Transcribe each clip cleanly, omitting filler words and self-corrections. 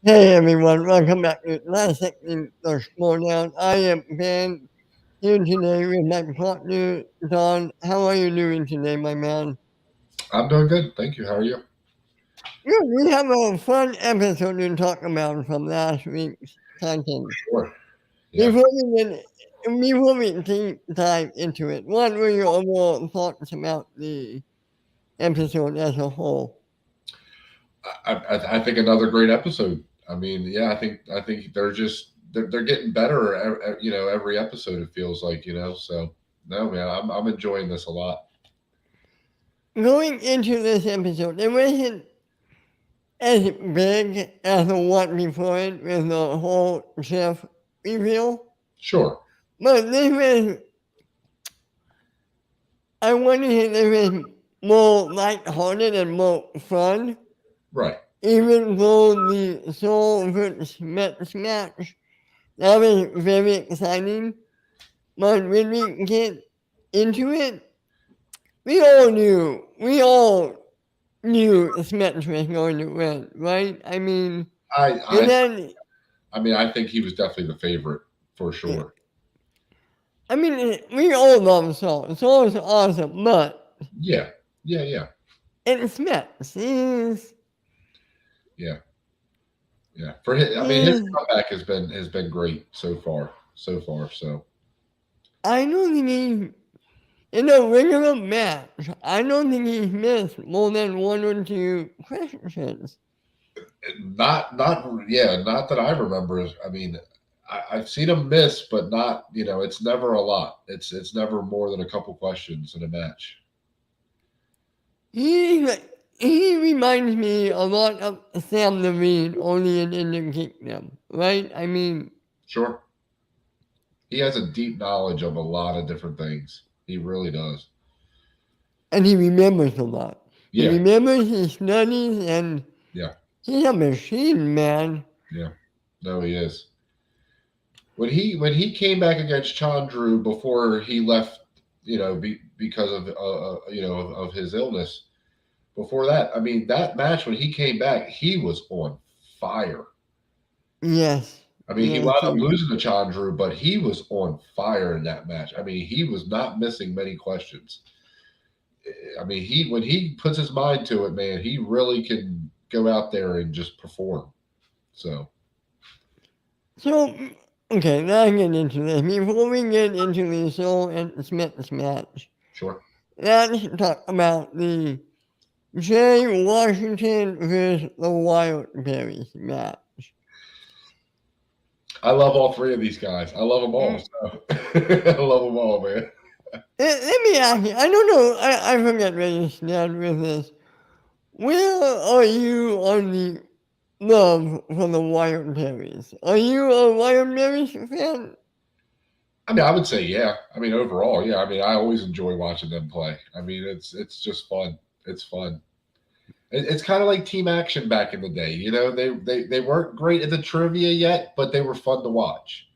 Hey everyone, welcome back to Discecting The Schmoedown. I am Ben, here today with my partner, Don. How are you doing today, my man? I'm doing good. Thank you. How are you? Good, we have a fun episode to talk about from last week's content. Sure. Yeah. Before we dive into it, what were your overall thoughts about the episode as a whole? I think another great episode. I mean, yeah, I think they're getting better. Every episode it feels like So no, man, I'm enjoying this a lot. Going into this episode, it wasn't as big as the one before it with the whole chef reveal. Sure. But this was, I want to say this was more lighthearted and more fun, Right. even though the Soul versus Mets match, that was very exciting. But when we get into it, we all knew Smets was going to win, right? I mean, I and I then I mean, I think he was definitely the favorite for sure. I mean, we all love Saul. Saul is awesome, but Yeah. Yeah. Yeah. it's Smets. Yeah. Yeah. For his, I mean, his He's, comeback has been great so far. So far. So I don't think he, in a regular match, I don't think he's missed more than one or two questions. not that I remember. I mean, I've seen him miss, but not. It's never a lot. It's never more than a couple questions in a match. He, he reminds me a lot of Sam Levine, only in the kingdom, right? I mean, Sure, he has a deep knowledge of a lot of different things. He really does. and he remembers a lot. He Yeah, remembers, he studies, and yeah, he's a machine, man. yeah. No, he is. When he came back against Chandru before he left, because of of his illness. Before that, I mean, that match when he came back, he was on fire. Yes, I mean, he yes, wound up he, losing to Chandru, but he was on fire in that match. I mean, he was not missing many questions. I mean, he when he puts his mind to it, man, he really can go out there and just perform. So, So, okay, now I get into this. Before we get into the Soul and Smith's match, sure. let's talk about the Jay Washington versus the Wildberries match. I love all three of these guys. I love them all. Mm, So I love them all, man. let me ask you, I don't know, I forget where you stand with this. Where are you on the love for the Wildberries? Are you a Wildberries fan? I mean, I would say yeah. I mean, overall, yeah. I mean, I always enjoy watching them play. I mean, it's just fun. It's fun. It's kind of like team action back in the day. They weren't great at the trivia yet, but they were fun to watch.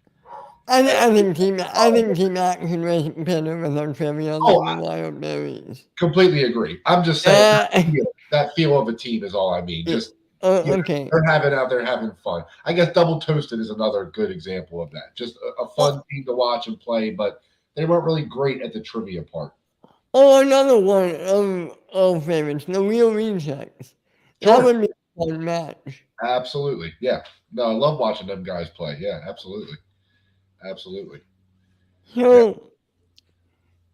I think Team Action was better with our trivia Oh, than the Wildberries. completely agree. I'm just saying Uh, that feel of a team is all I mean. Just okay. they're having out there having fun. I guess Double Toasted is another good example of that. Just a fun Oh, team to watch and play, but they weren't really great at the trivia part. another one of favorites, the Real Rejects. That Sure, would be a fun match. absolutely, yeah. No, I love watching them guys play. Yeah, absolutely, absolutely. Yeah, So,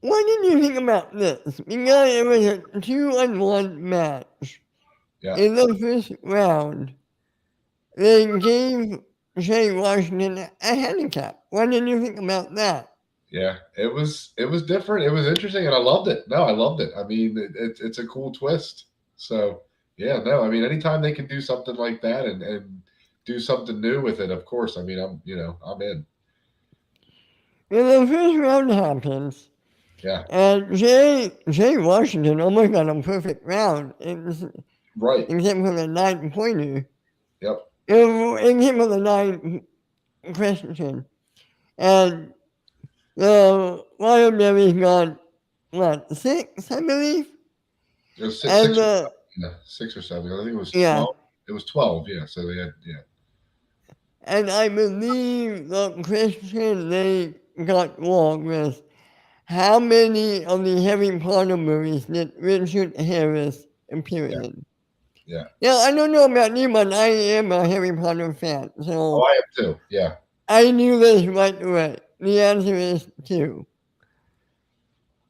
what did you think about this? Because it was a 2-on-1 match. yeah, In the first round, they gave Jay Washington a handicap. What did you think about that? yeah. It was different. It was interesting, and I loved it. No, I loved it. I mean, it's a cool twist. So yeah, no, I mean, anytime they can do something like that and do something new with it, of course. I mean, I'm in. When the first round happens, Yeah, and Jay Washington almost got a perfect round. Right. except for the 9 pointer. Yep. Except for the 9 question. And the Wild Berries got, what, 6, I believe? It was And, 6 or 7. Yeah, 6 or 7. I think it was yeah. 12. It was 12. Yeah. So they had, yeah. And I believe the question they got wrong was, how many of the Harry Potter movies did Richard Harris appear Yeah. in? Yeah. Now, I don't know about you, but I am a Harry Potter fan, Oh, so I am too. Yeah. I knew this right away. The answer is 2.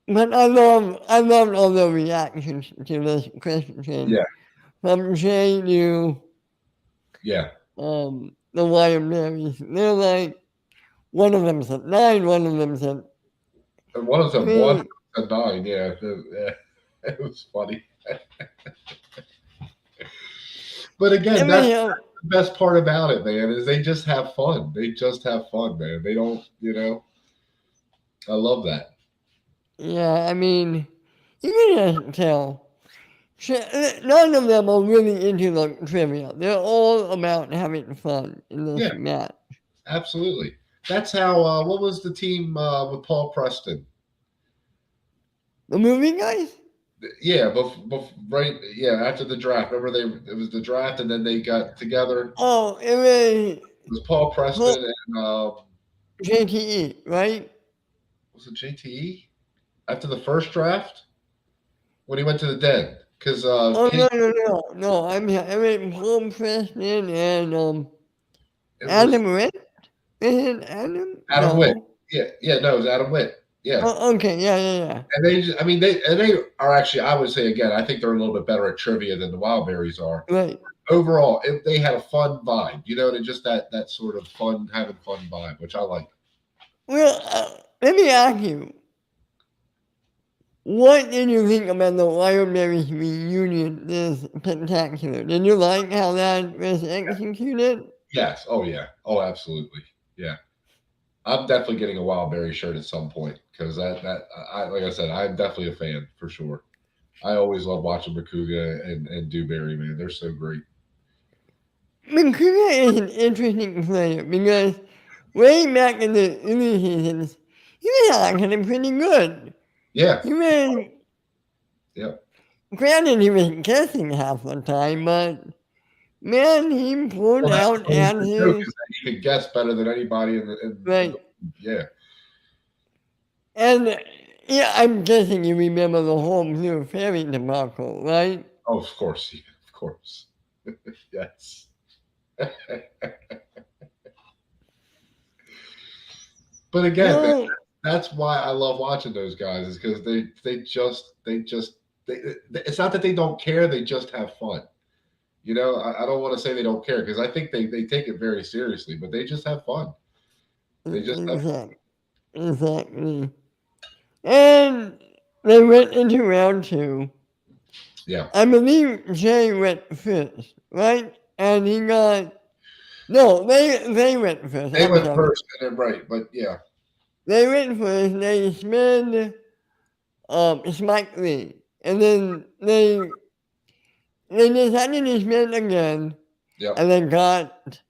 But I love all the reactions to this question Yeah. from Jay to Yeah. the Wild Berries. They're like, one of them said 9, one of them said And one of them won 3. at 9. Yeah. Yeah. It was funny. But again, And that's anyhow, the best part about it, man, is they just have fun. They just have fun, man. They don't, I love that. yeah, I mean, you can just tell. None of them are really into the trivia. They're all about having fun in this Yeah, match. absolutely. That's how. What was the team with Paul Preston? The movie guys? Yeah, right. Yeah, after the draft. Remember, it was the draft, and then they got together. Oh, it It was Paul was Preston and JTE, right? was it JTE after the first draft when he went to the den? Because Oh, Pete, no. I mean Paul Preston and it was Adam Witt. Is it Adam? Adam Witt. No. Yeah, no, it was Adam Witt. Yeah. Oh, okay, yeah. And I mean, they are actually, I would say again, I think they're a little bit better at trivia than the Wildberries are. Right. Overall, they had a fun vibe, and just that sort of having fun vibe, which I like. Well, let me ask you, what did you think about the Wild Berries reunion this spectacular? Did you like how that was executed? Yes. Oh yeah. Oh, absolutely. Yeah. I'm definitely getting a Wildberry shirt at some point because I like I said, I'm definitely a fan for sure. I always love watching Makuga and Dewberry, man. They're so great. Makuga is an interesting player because way back in the early seasons, he was actually pretty good. Yeah. He was, Yep. granted, he was guessing half the time, but man, he pulled Well, that's out always the joke answers. is that you can guess better than anybody in the Right. yeah. And yeah, I'm guessing you remember the whole Blue Fairy debacle, right? Oh, of course, yeah, of course. Yes. But again, man, Well, that's why I love watching those guys is because they it's not that they don't care, they just have fun. I don't want to say they don't care because I think they take it very seriously, but they just have fun. They just have exactly. And they went into round 2. yeah. I believe Jay went first, right? And he got no, they went first. They I'm went sorry. first and then right, but yeah. They went first. They spent Spike Lee, and then they decided to spend again, Yep. and they got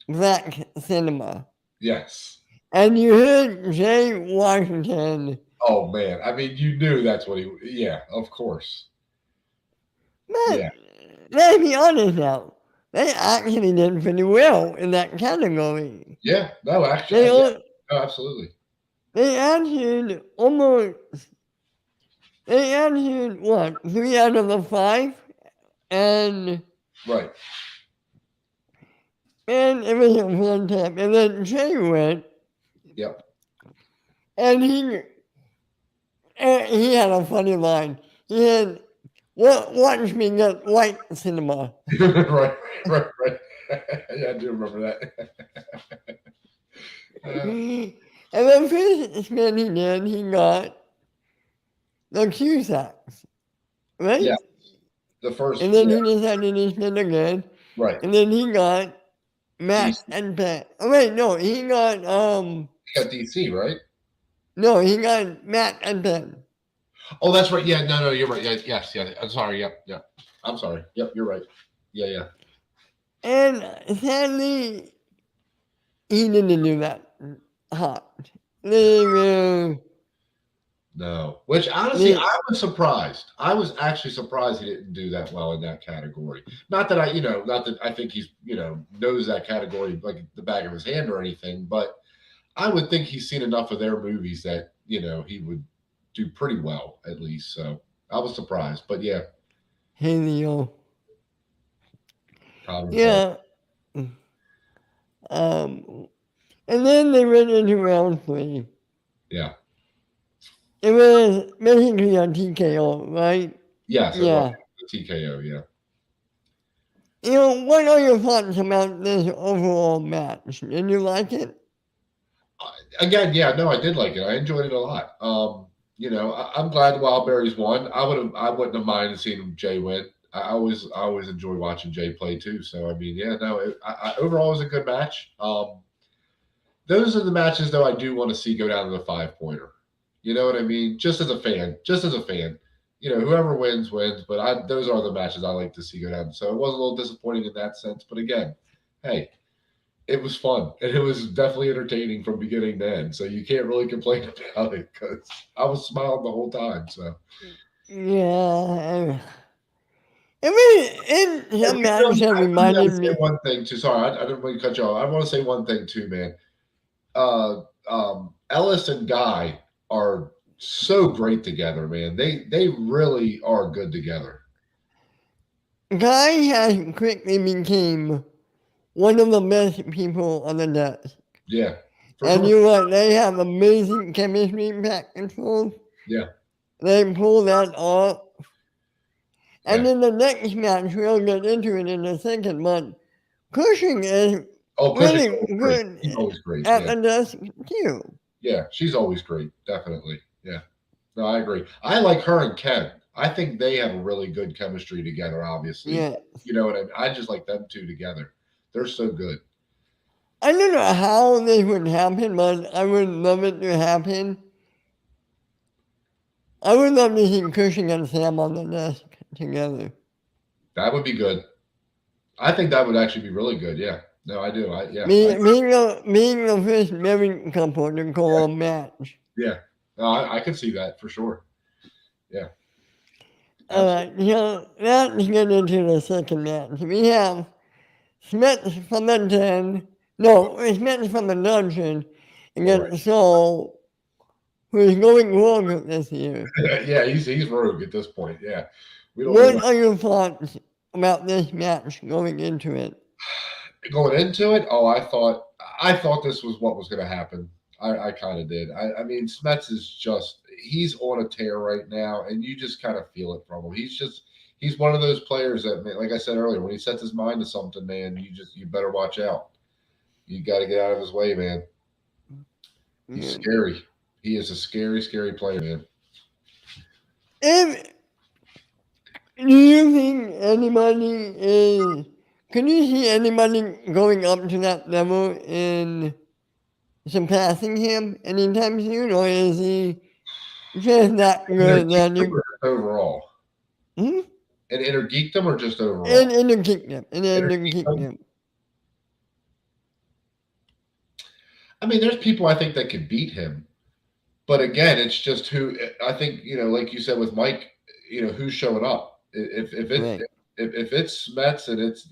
Black Cinema. Yes. And you heard Jay Washington. Oh man. I mean you knew that's what yeah, of course. But Yeah. let's be honest now, they actually did pretty well in that category. Yeah. No, actually They yeah. all, No, absolutely. they answered almost. They answered what 3 out of the 5, and Right. it was a fun time. And then Jay went, Yep. and he had a funny line. He said, "Watch me get white cinema." right. Yeah, I do remember that. And the first spin he did, he got the Cusacks, Yeah. right? The first And then yeah, he decided to spin again, right. and then he got Matt DC. and Pat. Oh wait, no, he got You got DC, right? no, he got Matt and Ben. Oh, that's right. Yeah, no, you're right. Yeah, yes, yeah. I'm sorry. Yep. I'm sorry. Yep, you're right. Yeah, yeah. And sadly, he didn't do that hot. They were, No. Which honestly, they, I was surprised. I was actually surprised he didn't do that well in that category. Not that I, not that I think he's, knows that category like the back of his hand or anything, but I would think he's seen enough of their movies that, he would do pretty well at least. So I was surprised. But yeah, Haley, problem solved. yeah. Um, and then they went into round three. Yeah. It was basically a TKO, right? Yes, it was Yeah. the TKO. Yeah. What are your thoughts about this overall match? Did you like it? Again, yeah, no, I did like it. I enjoyed it a lot. I'm glad Wildberries won. I wouldn't have minded seeing Jay win. I always enjoy watching Jay play too. So I mean, yeah, no, overall it was a good match. Those are the matches though I do want to see go down to the 5 pointer. You know what I mean? Just as a fan. Whoever wins wins. But those are the matches I like to see go down. So it was a little disappointing in that sense. But again, hey, it was fun and it was definitely entertaining from beginning to end. So you can't really complain about it because I was smiling the whole time. So Yeah. It was in some matches that I really got reminded to say me. one thing too. Sorry, I didn't want to cut you off. I want to say one thing too, man. Ellis and Guy are so great together, man. They really are good together. Guy has quickly became one of the best people on the desk. Yeah, for And sure. you're right, they have amazing chemistry back and forth. Yeah, They pull that off. And yeah. in the next match, we'll get into it in a second, but Cushing is Oh, Cushing's really always great. good She's always great. at Yeah, the desk, too. yeah. She's always great. Definitely. Yeah. No, I agree. I like her and Ken. I think they have a really good chemistry together, obviously. Yeah. But you know what I mean? I just like them two together. They're so good. I don't know how this would happen, but I would love it to happen. I would love to see Cushing and Sam on the desk together. That would be good. I think that would actually be really good. Yeah. No, I do. Being the first married couple to call a match. yeah. No, I could see that for sure. Yeah. Absolutely. Alright, so let's get into the second match. We have Smith from the den. No, Smith from the dungeon All right. against Saul, who is going rogue this year. yeah, he's rogue at this point. Yeah. We don't know What what are your thoughts about this match going into it? going into it. Oh, I thought this was what was going to happen. I kind of did. I mean, Smets is just he's on a tear right now, and you just kind of feel it from him. He's one of those players that, man, like I said earlier, when he sets his mind to something, man, you better watch out. You got to get out of his way, man. He's Yeah. scary. He is a scary, scary player, man. If do you think anybody is? Can you see anybody going up to that level in surpassing him anytime soon, or is he just that good that Intergeekdom you? or just overall? Hmm? And intergeekdom or just overall? In the kingdom, in the Intergeekdom. kingdom, I mean, there's people I think that could beat him, but again, it's just who I think. Like you said with Mike, who's showing up. right? If it's Smets and it's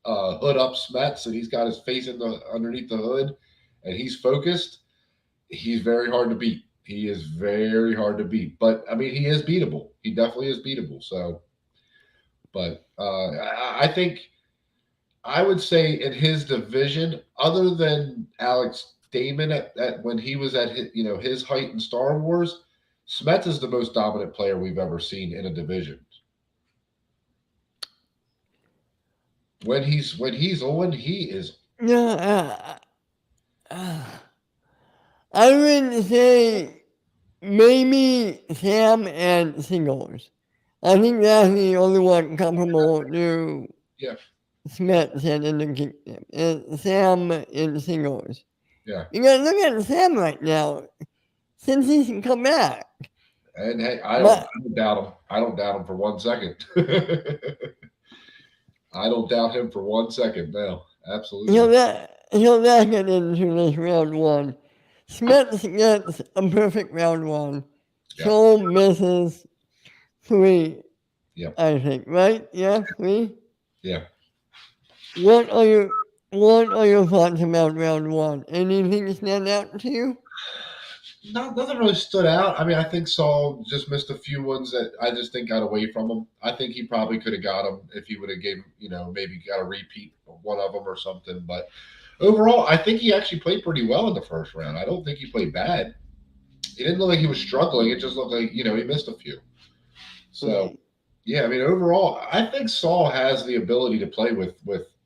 hood up Smets and he's got his face in the underneath the hood and he's focused, he's very hard to beat. He is very hard to beat. But I mean, he is beatable. He definitely is beatable. So, but I think I would say in his division, other than Alex Damon at when he was at his height in Star Wars, Smets is the most dominant player we've ever seen in a division. When he's on, he is. Yeah, I would say maybe Sam and Singles. I think that's the only one comparable to Yeah, Smith and in the kingdom. Is Sam in Singles. yeah. You gotta look at Sam right now. Since he's come back, And hey, My, I don't doubt him. I don't doubt him for 1 second. I don't doubt him for 1 second. No, absolutely. he'll not get into this round one. Smith gets a perfect round one. Yeah, So misses three, yeah, I think, right? Yeah, three. yeah. What are your what are your thoughts about round one? Anything stand out to you? Nothing really stood out. I mean, I think Saul just missed a few ones that I just think got away from him. I think he probably could have got him if he would have gave, maybe got a repeat of one of them or something. But overall, I think he actually played pretty well in the first round. I don't think he played bad. He didn't look like he was struggling. It just looked like he missed a few. So Okay. yeah, I mean, overall, I think Saul has the ability to play with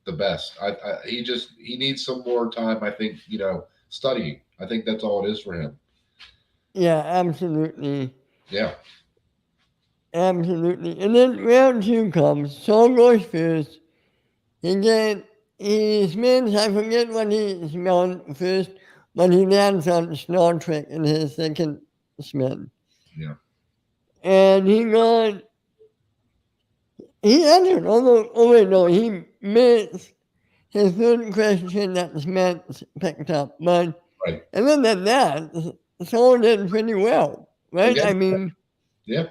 the best. He needs some more time. I think studying. I think that's all it is for him. Yeah, absolutely. Yeah, Absolutely. And then round two comes. Saul goes first. He get he spins, I forget what he smelled first, but he lands on Star Trek in his second spin. yeah, And he answered, although, oh wait, no, he missed his third question that Smith picked up. But, right. and then at that, Saul did pretty well, right? Again, I mean, yeah,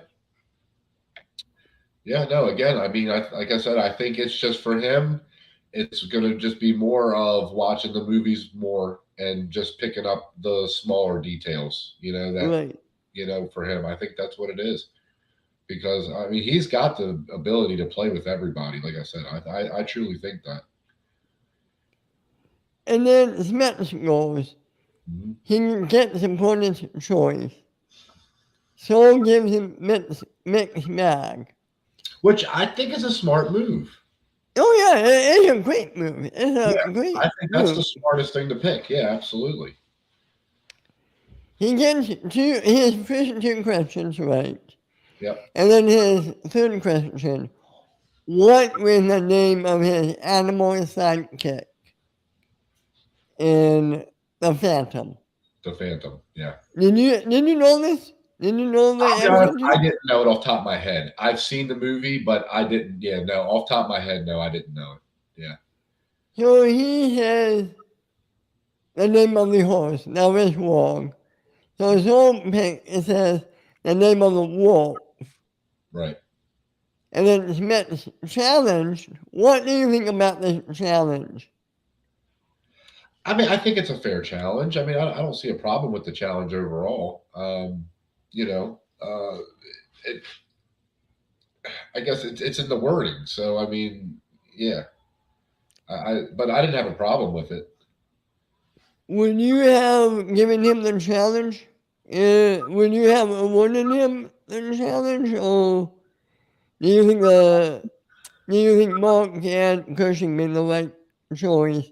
yeah. No, again, I mean, like I said, I think it's just for him. It's going to just be more of watching the movies more and just picking up the smaller details. right. For him, I think that's what it is. Because I mean, he's got the ability to play with everybody. Like I said, I truly think that. And then Smith goes, Mhm. he gets opponent's choice. Saul gives him mixed bag. Which I think is a smart move. Oh yeah, it's a great move. It's Yeah, a great I think that's the move. smartest thing to pick. Yeah, absolutely. His first two questions right. Yep. And then his third question, what was the name of his animal sidekick in The Phantom? The Phantom. Yeah. Did you know this? Did you know the I'll be answer honest, to? I didn't know it off the top of my head. I've seen the movie, but I didn't. Yeah, no, off the top of my head, no, I didn't know it. Yeah. So he says the name of the horse. Now it's wrong. So his own pick it says the name of the wolf. Right. And then Smith's challenge. What do you think about this challenge? I mean, I think it's a fair challenge. I mean, I don't see a problem with the challenge overall. You know, it, I guess it's in the wording. So I mean, yeah. But I didn't have a problem with it. Would you have given him the challenge? Would you have awarded him the challenge, or do you think Mark and Cushing made the right choice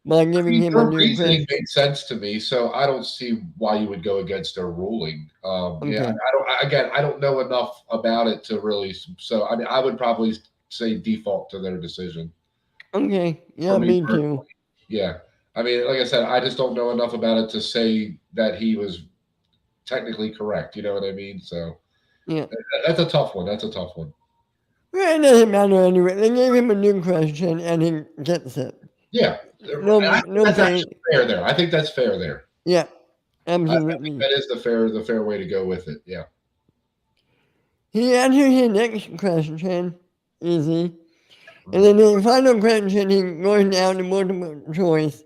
by I giving mean, him a their new reasoning question? made sense to me, so I don't see why you would go against their ruling. Yeah, Okay, I don't know enough about it to really. So I mean, I would probably say default to their decision okay, for yeah, me me personally. too. Yeah, I mean, like I said, I just don't know enough about it to say that he was technically correct. You know what I mean? So Yeah, that's a tough one. That's a tough one. well, it doesn't matter anyway. They gave him a new question, and he gets it. Yeah, No, I think no that's actually pain. fair there. I think that's fair there. Yeah, I think absolutely. that is the fair way to go with it. Yeah. He answers his next question, easy. And Mhm. then the final question, he goes down to multiple choice,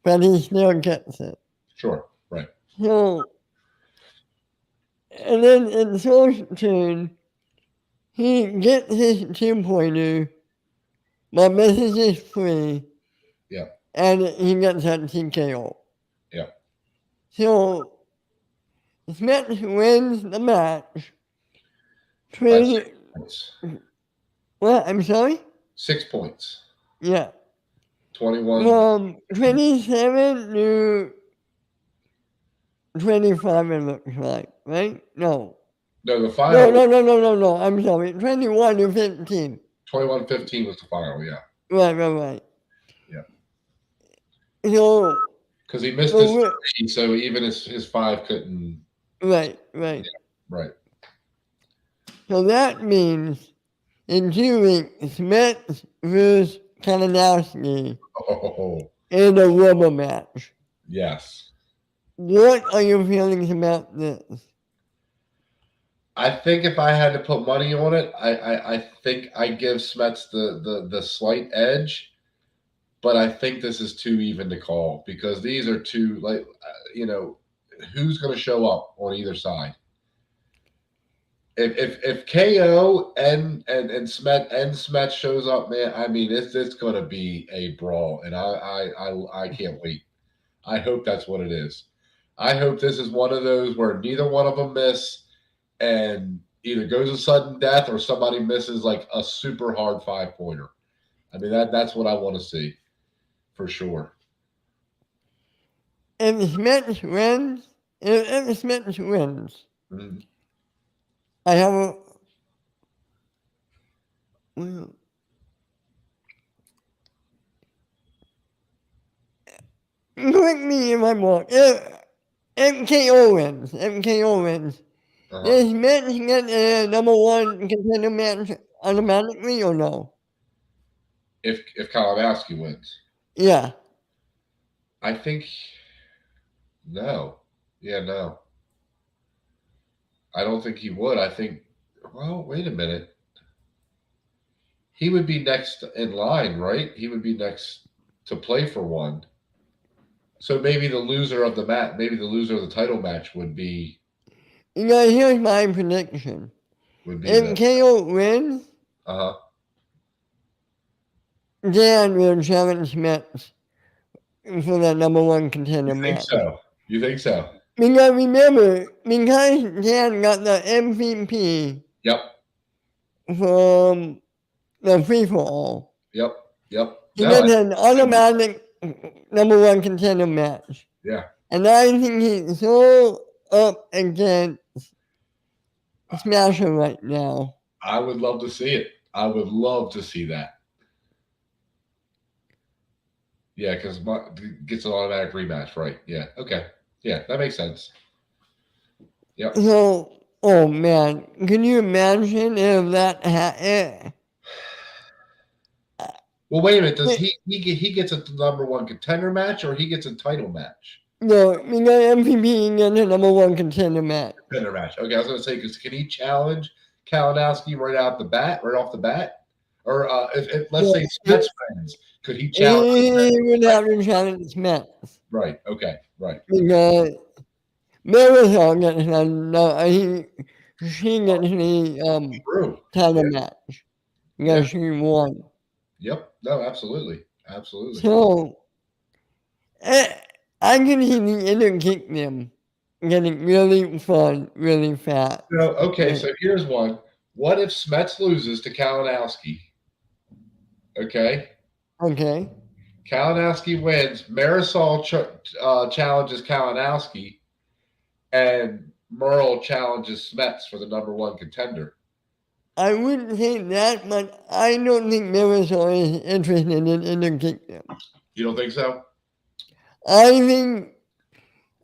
but he still gets it. Sure. Right. So, and then in Soul's turn, he gets his two-pointer, but misses his free, Yeah. and he gets a TKO. Yeah. So, Smith wins the match. By 20, 6 points. what? I'm sorry? 6 points. Yeah. 21. From 27 to 25, it looks like, right? No. No, the No, final no, no, no, no, no. I'm sorry. 21 to 15. 21-15 was the final. Yeah. Right, right, right. Yeah. So, Because he missed so his we're, three, so even his five couldn't. right, right. Right. So that means in 2 weeks, Smith versus Kalinowski Oh, in a rubber match. yes. What are your feelings about this? I think if I had to put money on it, I think I give Smets the slight edge, but I think this is too even to call because these are two like who's going to show up on either side. If KO and Smet shows up, man, I mean it's going to be a brawl, and I can't wait. I hope that's what it is. I hope this is one of those where neither one of them miss, and either goes a sudden death or somebody misses like a super hard 5 pointer. I mean that's what I want to see for sure. If Smith wins, if Smith wins, Mhm. I have a. Well, correct me if I'm wrong. If KO wins, Uh-huh. does Smith get a number one contender match automatically or no? If Kalinowski wins, Yeah. I think no. Yeah, no. I don't think he would. I think. Well, wait a minute. He would be next in line, right? He would be next to play for one. So maybe the loser of the match, maybe the loser of the title match Here's my prediction. would be the If KO wins, uh huh. Dan will challenge Smith for that number one contender You think match. so? You think so? Because remember, because Dan got the MVP Yep. from the free for all, Yep. Yep. he No. gets an automatic number one contender match. Yeah. And I think he's so up against Smasher right now. I would love to see it. I would love to see that. Yeah, because gets an automatic rematch, right? Yeah. Okay. Yeah, that makes sense. Yep. So, oh man, can you imagine if that Well, wait a minute. Does it, he gets a number one contender match or he gets a title match? no, because MVP gets a number one contender match. Contender match. Okay, I was going to say because can he challenge Kalinowski right off the bat? Or if let's say Yeah, Smets wins, could he challenge? he would have to challenge Smith Right. Okay. Right. because Marisol gets she gets the True. title Yeah. match Yeah. because she won. Yep. No. Absolutely. Absolutely. So eh, I can see the inner kingdom getting really fun really fast. No. Okay. Yeah, So here's one. What if Smets loses to Kalinowski? Okay. okay. Kalinowski wins. Marisol challenges Kalinowski, and Merle challenges Smets for the number one contender. I wouldn't say that, but I don't think Marisol is interested in inner kingdom. You don't think so? I think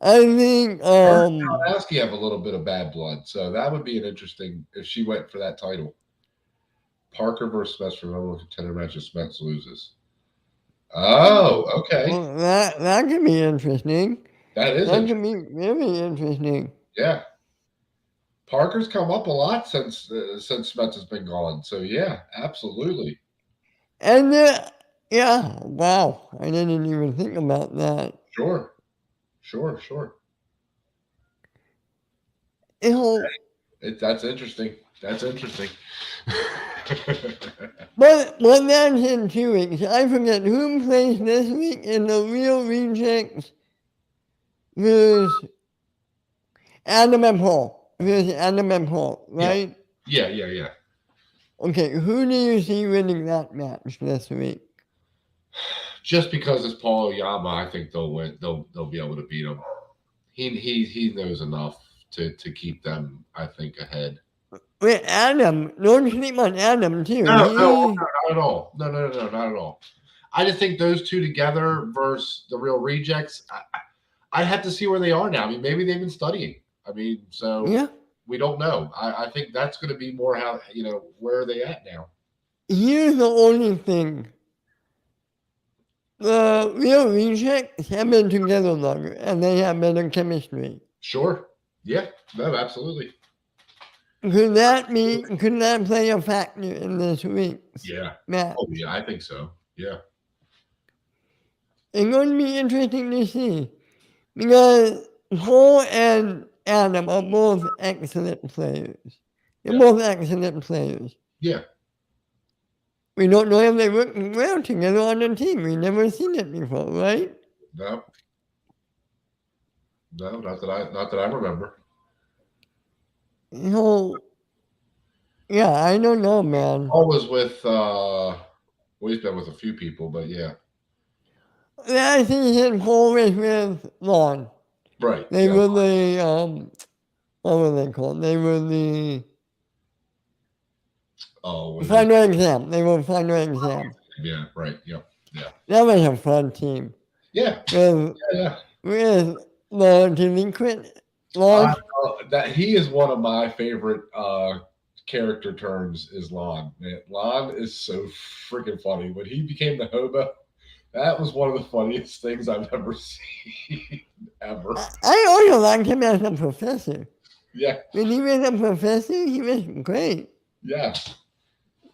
I think Her and Kalinowski have a little bit of bad blood, so that would be an interesting if she went for that title. Parker versus Smets for number one contender match if Smets loses. Oh, okay. well, that could be interesting. That is That interesting. could be really interesting. Yeah. Parker's come up a lot since Smets has been gone. So yeah, absolutely. And yeah, wow, I didn't even think about that. Sure. Sure, sure. You know, That's interesting. That's interesting. but that's in 2 weeks. I forget who plays this week in the real rejects versus Adam and Paul. Versus Adam and Paul, Yeah. right? Yeah, yeah, yeah. Okay, who do you see winning that match this week? Just because it's Paul Oyama, I think they'll win. They'll be able to beat him. He knows enough to keep them, I think, ahead. Wait, Adam, don't sleep on Adam too. No, not at all. No, not at all. I just think those two together versus the real rejects. I'd have to see where they are now. I mean, maybe they've been studying. I mean, so Yeah. we don't know. I think that's going to be more how where are they at now? Here's the only thing. The real rejects have been together longer and they have better chemistry. Sure. Yeah. No, absolutely. Could that play a factor in this week's Yeah. match? Oh yeah, I think so. Yeah. It's going to be interesting to see because Cole and Adam are both excellent players. They're Yeah. both excellent players. Yeah. We don't know if they work well together on a team. We've never seen it before, right? No. No, not that I remember. So, yeah, I don't know, man. Paul was with well, he's been with a few people, but yeah. I think his Cole was with Lon. Right. They Yeah. were the, what were they called? They were the Oh, what is it? final exam. They were final exam. Yeah, right. Yep. Yeah. That was a fun team. Yeah. With, Yeah. with the delinquent Uh, Lon. that he is one of my favorite character terms is Lon. Man, Lon is so freaking funny. When he became the hobo, that was one of the funniest things I've ever seen ever. I also liked him as a professor. Yeah, When he was a professor, he was great. yeah.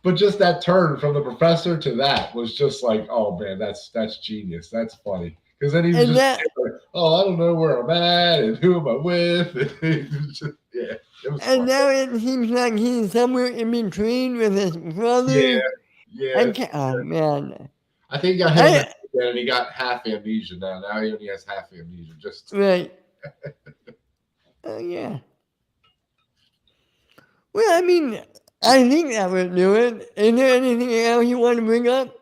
But just that turn from the professor to that was just like, oh man, that's genius. That's funny. Because then he was And just that like, oh, I don't know where I'm at and who am I with. Yeah, it was and fun. now it seems like he's somewhere in between with his Yeah, brother. yeah. Oh man. I think he got hit on the I head and he got half amnesia now. Now he only has half amnesia. Just right. Oh yeah. Well, I mean, I think that would do it. Is there anything else you want to bring up?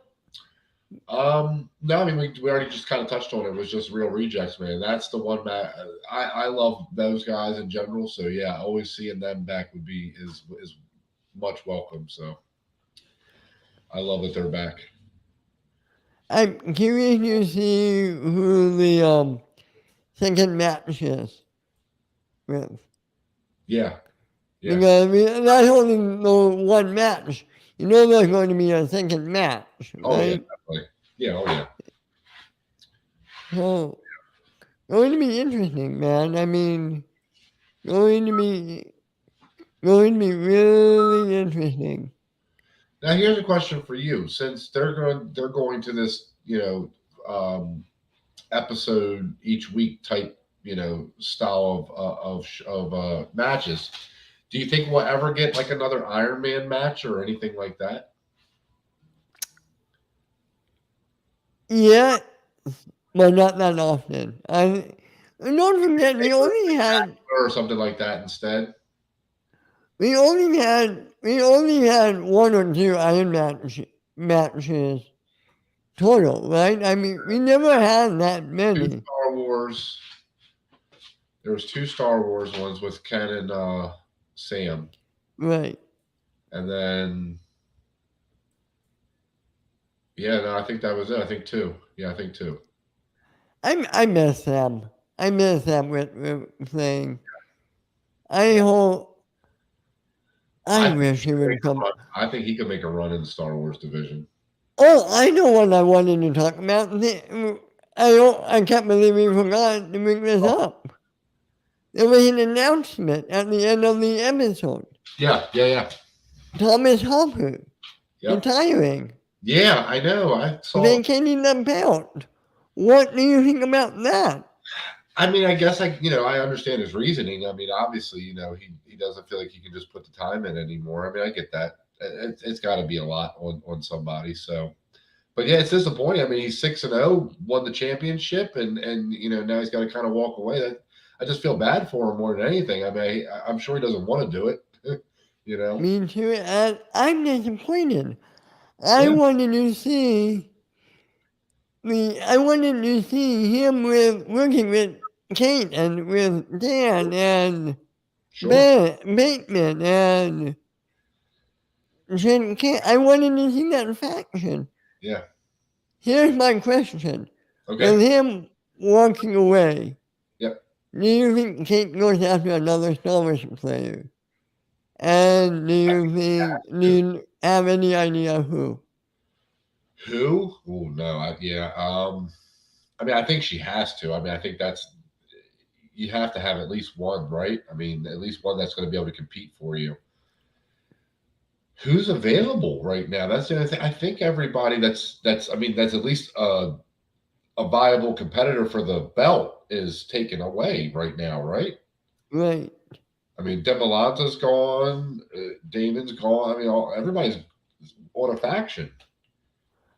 no, I mean we already just kind of touched on it. It was just real rejects, man. That's the one that I love those guys in general. So yeah, always seeing them back would be is much welcome. So I love that they're back. I'm curious to see who the second match is with. Yeah, yeah. Because I mean, not only the one match, you know there's going to be a second match, Oh yeah, right? definitely. Yeah, oh yeah. So, going to be interesting, man. I mean, going to be really interesting. Now here's a question for you. Since they're going to this, episode each week type, style of matches. Do you think we'll ever get like another Iron Man match or anything like that? Yeah, but not that often. Don't forget, Or something like that instead? we only had one or two matches total, right? I mean, we never had that Two many, Star Wars. There was two Star Wars ones with Ken and Sam, right? and then yeah, no, I think that was it. I think two. Yeah, I think two. I miss them. I miss them with playing. I hope. I I think wish he he could make would a come. run. I think he could make a run in the Star Wars division. Oh, I know what I wanted to talk about. I can't believe we forgot to bring this Oh, up. There was an announcement at the end of the episode. yeah, yeah, yeah. Thomas Hopper Yep. retiring, Yeah, I know. I saw. vacating the belt. What do you think about that? I mean, I guess I understand his reasoning. I mean, obviously, he doesn't feel like he can just put the time in anymore. I mean, I get that. It's got to be a lot on somebody. So, but yeah, it's disappointing. I mean, he's 6-0, won the championship, and now he's got to kind of walk away. I just feel bad for him more than anything. I mean, I'm sure he doesn't want to do it. you know. Me too, and I'm disappointed. I Yeah, wanted to see I wanted to see him with working with Kate and with Dan and sure. Bateman and Jen Kate. I wanted to see that faction. Yeah. Here's my question: Okay. with him walking away, Yep. do you think Kate goes after another Star Wars player? And do you have any idea who? Who? Oh no, yeah. I mean, I think she has to. I mean, I think that's you have to have at least one, right? I mean, at least one that's going to be able to compete for you. Who's available right now? That's the other thing. I think everybody that's I mean that's at least a viable competitor for the belt is taken away right now, right? Right. I mean, Demolanta's gone, Damon's gone. I mean, everybody's on a faction.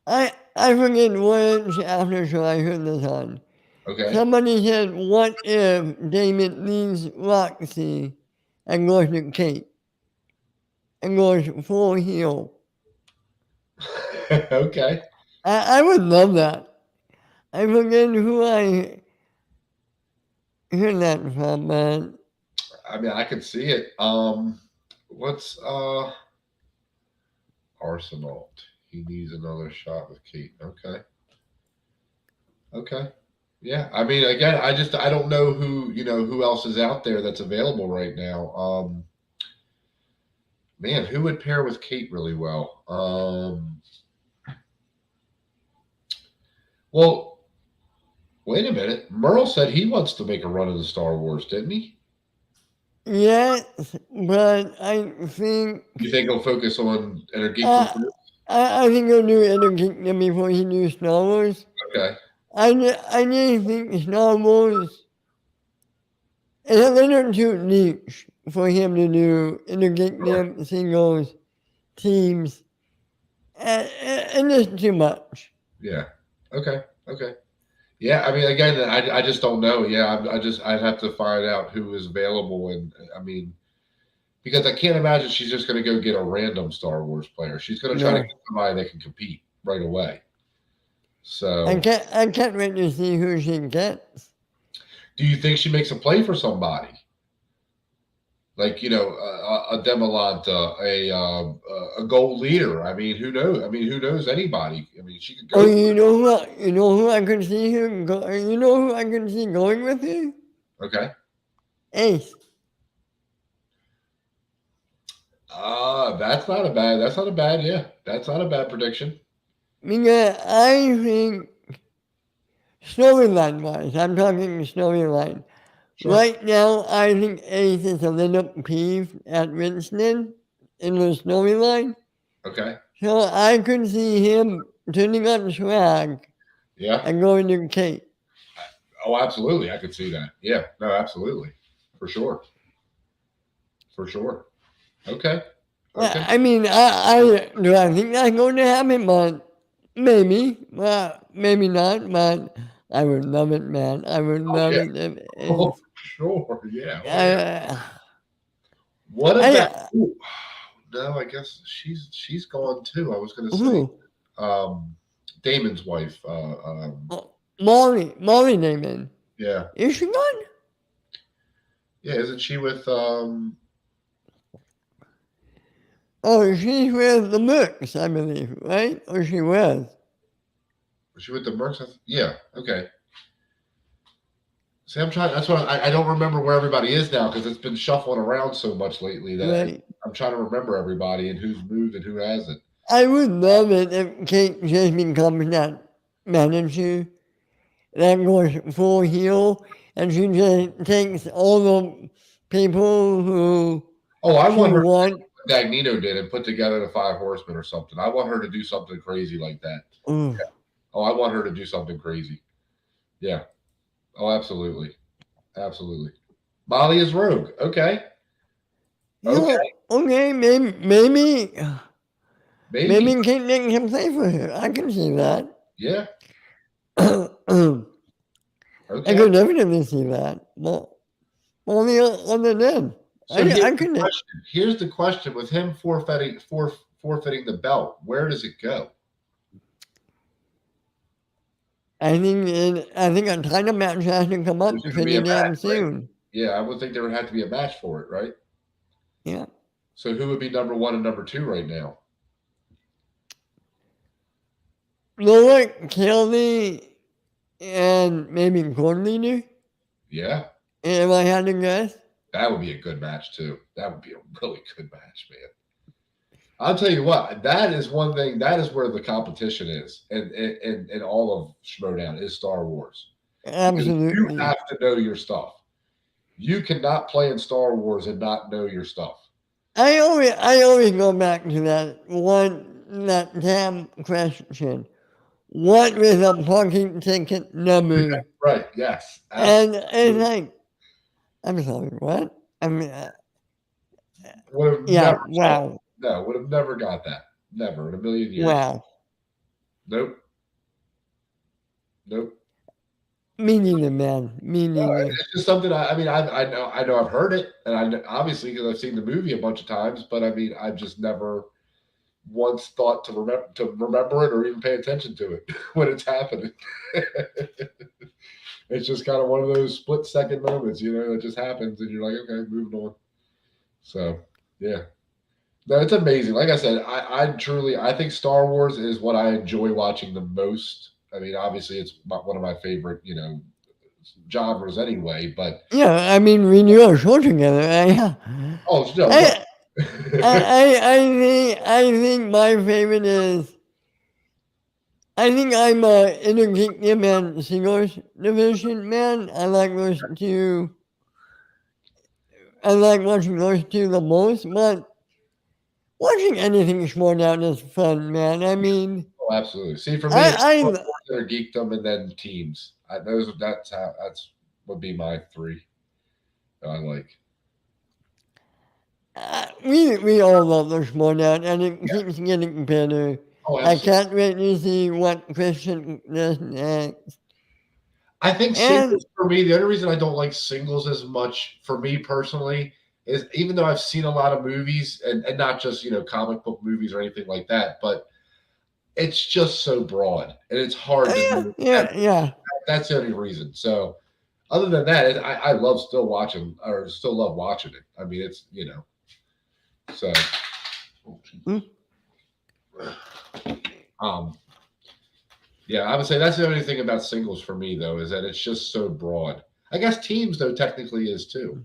I forget which after show I heard this on. Okay. Somebody said, "What if Damon leaves Roxy and goes to Kate and goes full heel?" Okay. I would love that. I forget who I heard that from, man. I mean, I could see it. What's Arsenal? He needs another shot with Kate. Okay. Okay. Yeah. I mean, again, I don't know who else is out there that's available right now. Man, who would pair with Kate really well? Well, wait a minute. Merle said he wants to make a run of the Star Wars, didn't he? Yes, but I think You think he'll focus on Enter Geekdom uh, first? I think he'll do Entertainment before he do Star Wars. Okay. I just think Star Wars is a little too niche for him to do Sure. Entertainment singles, teams, and it's too much. Yeah. Okay. Okay. Yeah. I mean, again, I just don't know. Yeah. I'd have to find out who is available, and I mean, because I can't imagine she's just going to go get a random Star Wars player. She's going to try to No, get somebody that can compete right away. So, I can't wait to see who she gets. do you think she makes a play for somebody? Like a Demolanta, a gold leader. I mean, who knows? I mean, who knows anybody? I mean, she could Oh, go for you know who I can see her go, you know who I can see going with her? it. Okay. Ace. That's not a bad. Yeah, that's not a bad prediction. Because I think storyline wise, I'm talking storyline. Sure. Right now, I think Ace is a little peeved at Winston in the storyline. Okay. So I could see him turning on swag Yeah. and going to Kate. Oh, absolutely. I could see that. Yeah. No, absolutely. For sure. For sure. Okay. Okay. I mean, I think that's going to happen, but maybe, maybe not. But I would love it, man. I would Oh love yeah. it if Oh, Ace. sure. Yeah. Oh yeah. I, What about? I, Ooh, no, I guess she's gone too. I was going to say, who? um, Damon's wife. Oh, Molly Damon. Yeah. Is she gone? Yeah. Isn't she with? Oh, she's with the Mercs, I believe, right? Or she was. Was she with the Mercs? Yeah. Okay. See, I'm trying. That's what I don't remember where everybody is now because it's been shuffling around so much lately that Right. I'm trying to remember everybody and who's moved and who hasn't. I would love it if Kate just becomes that manager that goes full heel and she just takes all the people who Oh, I she want her to wants. do what Magneto did and put together the Five Horsemen or something. I want her to do something crazy like that. Ooh. Oh, I want her to do something crazy. Yeah. Oh, absolutely. Absolutely. Molly is Rogue. Okay. You Okay. know, okay, Maybe. maybe Kate can play for her. I can see that. Yeah. I Okay. could definitely see that. But only other than So here's I the couldn't. question. Here's the question with him forfeiting the belt. Where does it go? I think a title match has to come There's up going to be pretty a match, damn right? soon. Yeah, I would think there would have to be a match for it, right? Yeah. So who would be number one and number two right now? Lower Kelly and maybe Court Leader Yeah. If I had to guess, That would be a good match too. That would be a really good match, man. I'll tell you what, that is one thing. That is where the competition is, and all of Schmoedown is Star Wars because you absolutely. have to know your stuff. You cannot play in Star Wars and not know your stuff. I always go back to that damn question. What is a parking ticket number? Right? Yes, And absolutely. it's like, I'm sorry, what? I mean, Would have yeah, never said it. wow, No, would have never got that. Never in a million years. wow. Nope. Nope. Me neither, man. Me No, neither. it's just something. I mean, I know I've heard it, and obviously because I've seen the movie a bunch of times. But I mean, I've just never once thought to remember it or even pay attention to it when it's happening. It's just kind of one of those split-second moments, that just happens, and you're like, okay, moving on. So, yeah, no, it's amazing. Like I said, I think Star Wars is what I enjoy watching the most. I mean, obviously, it's one of my favorite, genres anyway. But Yeah, I mean, we do a show together. oh no, I, right. I think my favorite is. I think I'm a intergeekdom and singles division man. I like watching those two the most, but watching anything Schmoedown is fun, man. I mean, Oh, absolutely. See, for me, it's I, that are geekdom and then teams. That's would be my three that I like. we all love the Schmoedown, and it Yeah. keeps getting better. Oh, I absolutely. can't wait to see what Christian does next. I think And singles for me, the only reason I don't like singles as much for me personally is even though I've seen a lot of movies and not just, comic book movies or anything like that, but it's just so broad and it's hard to yeah, know yeah, everything. yeah. That's the only reason. So other than that, I love still watching or still love watching it. I mean, so oh, Hmm? um yeah, I would say that's the only thing about singles for me though, is that it's just so broad. I guess teams though technically is too.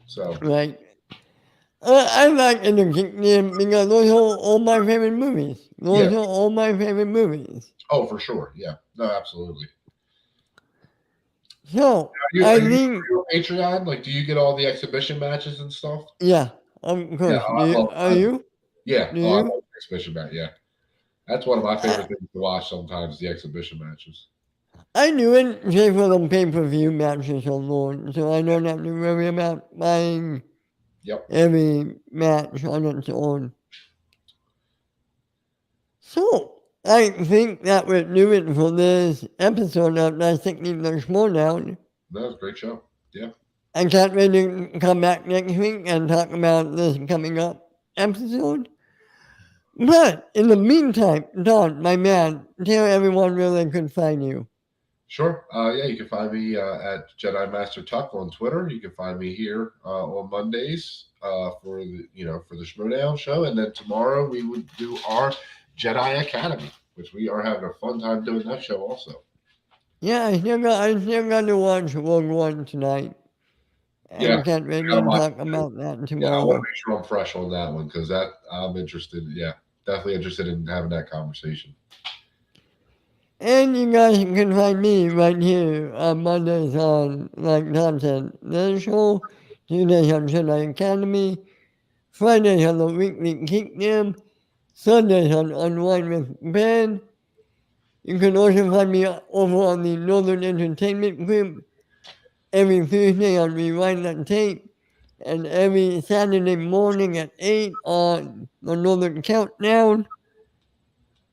So Right. I like intergeekdom because those are all my favorite movies. yeah. Those are all my favorite movies. Oh, for sure. Yeah. No, absolutely. So Are you are I you, think, are you on Patreon? Like, do you get all the exhibition matches and stuff? yeah, of Yeah, course. Are I love you? yeah. Do Oh, I you? love the exhibition match. Yeah, that's one of my I, favorite things to watch. Sometimes the exhibition matches. I do it just for the pay-per-view matches alone, so I don't have to worry about buying Yep. every match on its own. So I think that would do it for this episode of Dissecting the Schmoedown. That was a great show. Yeah. I can't wait to come back next week and talk about this coming up episode. But in the meantime, Don, my man, tell everyone where they could find you. Sure. Yeah, you can find me at Jedi Master Tuck on Twitter. You can find me here on Mondays for the Schmoedown show, and then tomorrow we would do our Jedi Academy, which we are having a fun time doing that show also. Yeah, I still got to watch Rogue One tonight. Yeah, And can't wait I gotta to watch talk it too. about that Yeah, I want to tomorrow. make sure I'm fresh on that one because that I'm interested. Yeah, definitely interested in having that conversation. And you guys can find me right here on Mondays on, like Tom said, the show, Tuesdays on Jedi Academy, Fridays on the Weekly Kingdom, Sundays on Unwind with Ben. You can also find me over on the Northern Entertainment Group every Tuesday on Rewind and Tape, and every Saturday morning at 8 on the Northern Countdown.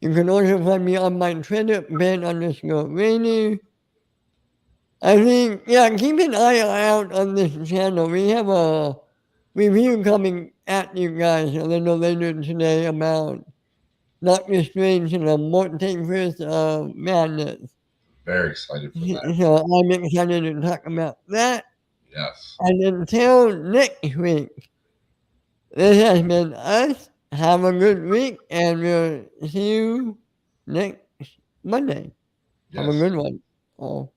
You can also find me on my Twitter, Ben_Rainer. I think, yeah, keep an eye out on this channel. We have a review coming at you guys a little later today about Doctor Strange and the Multiverse of Madness. Very excited for that. So I'm excited to talk about that. Yes, And until next week, this has been us. Have a good week, and we'll see you next Monday. Have a yes. good one. Oh.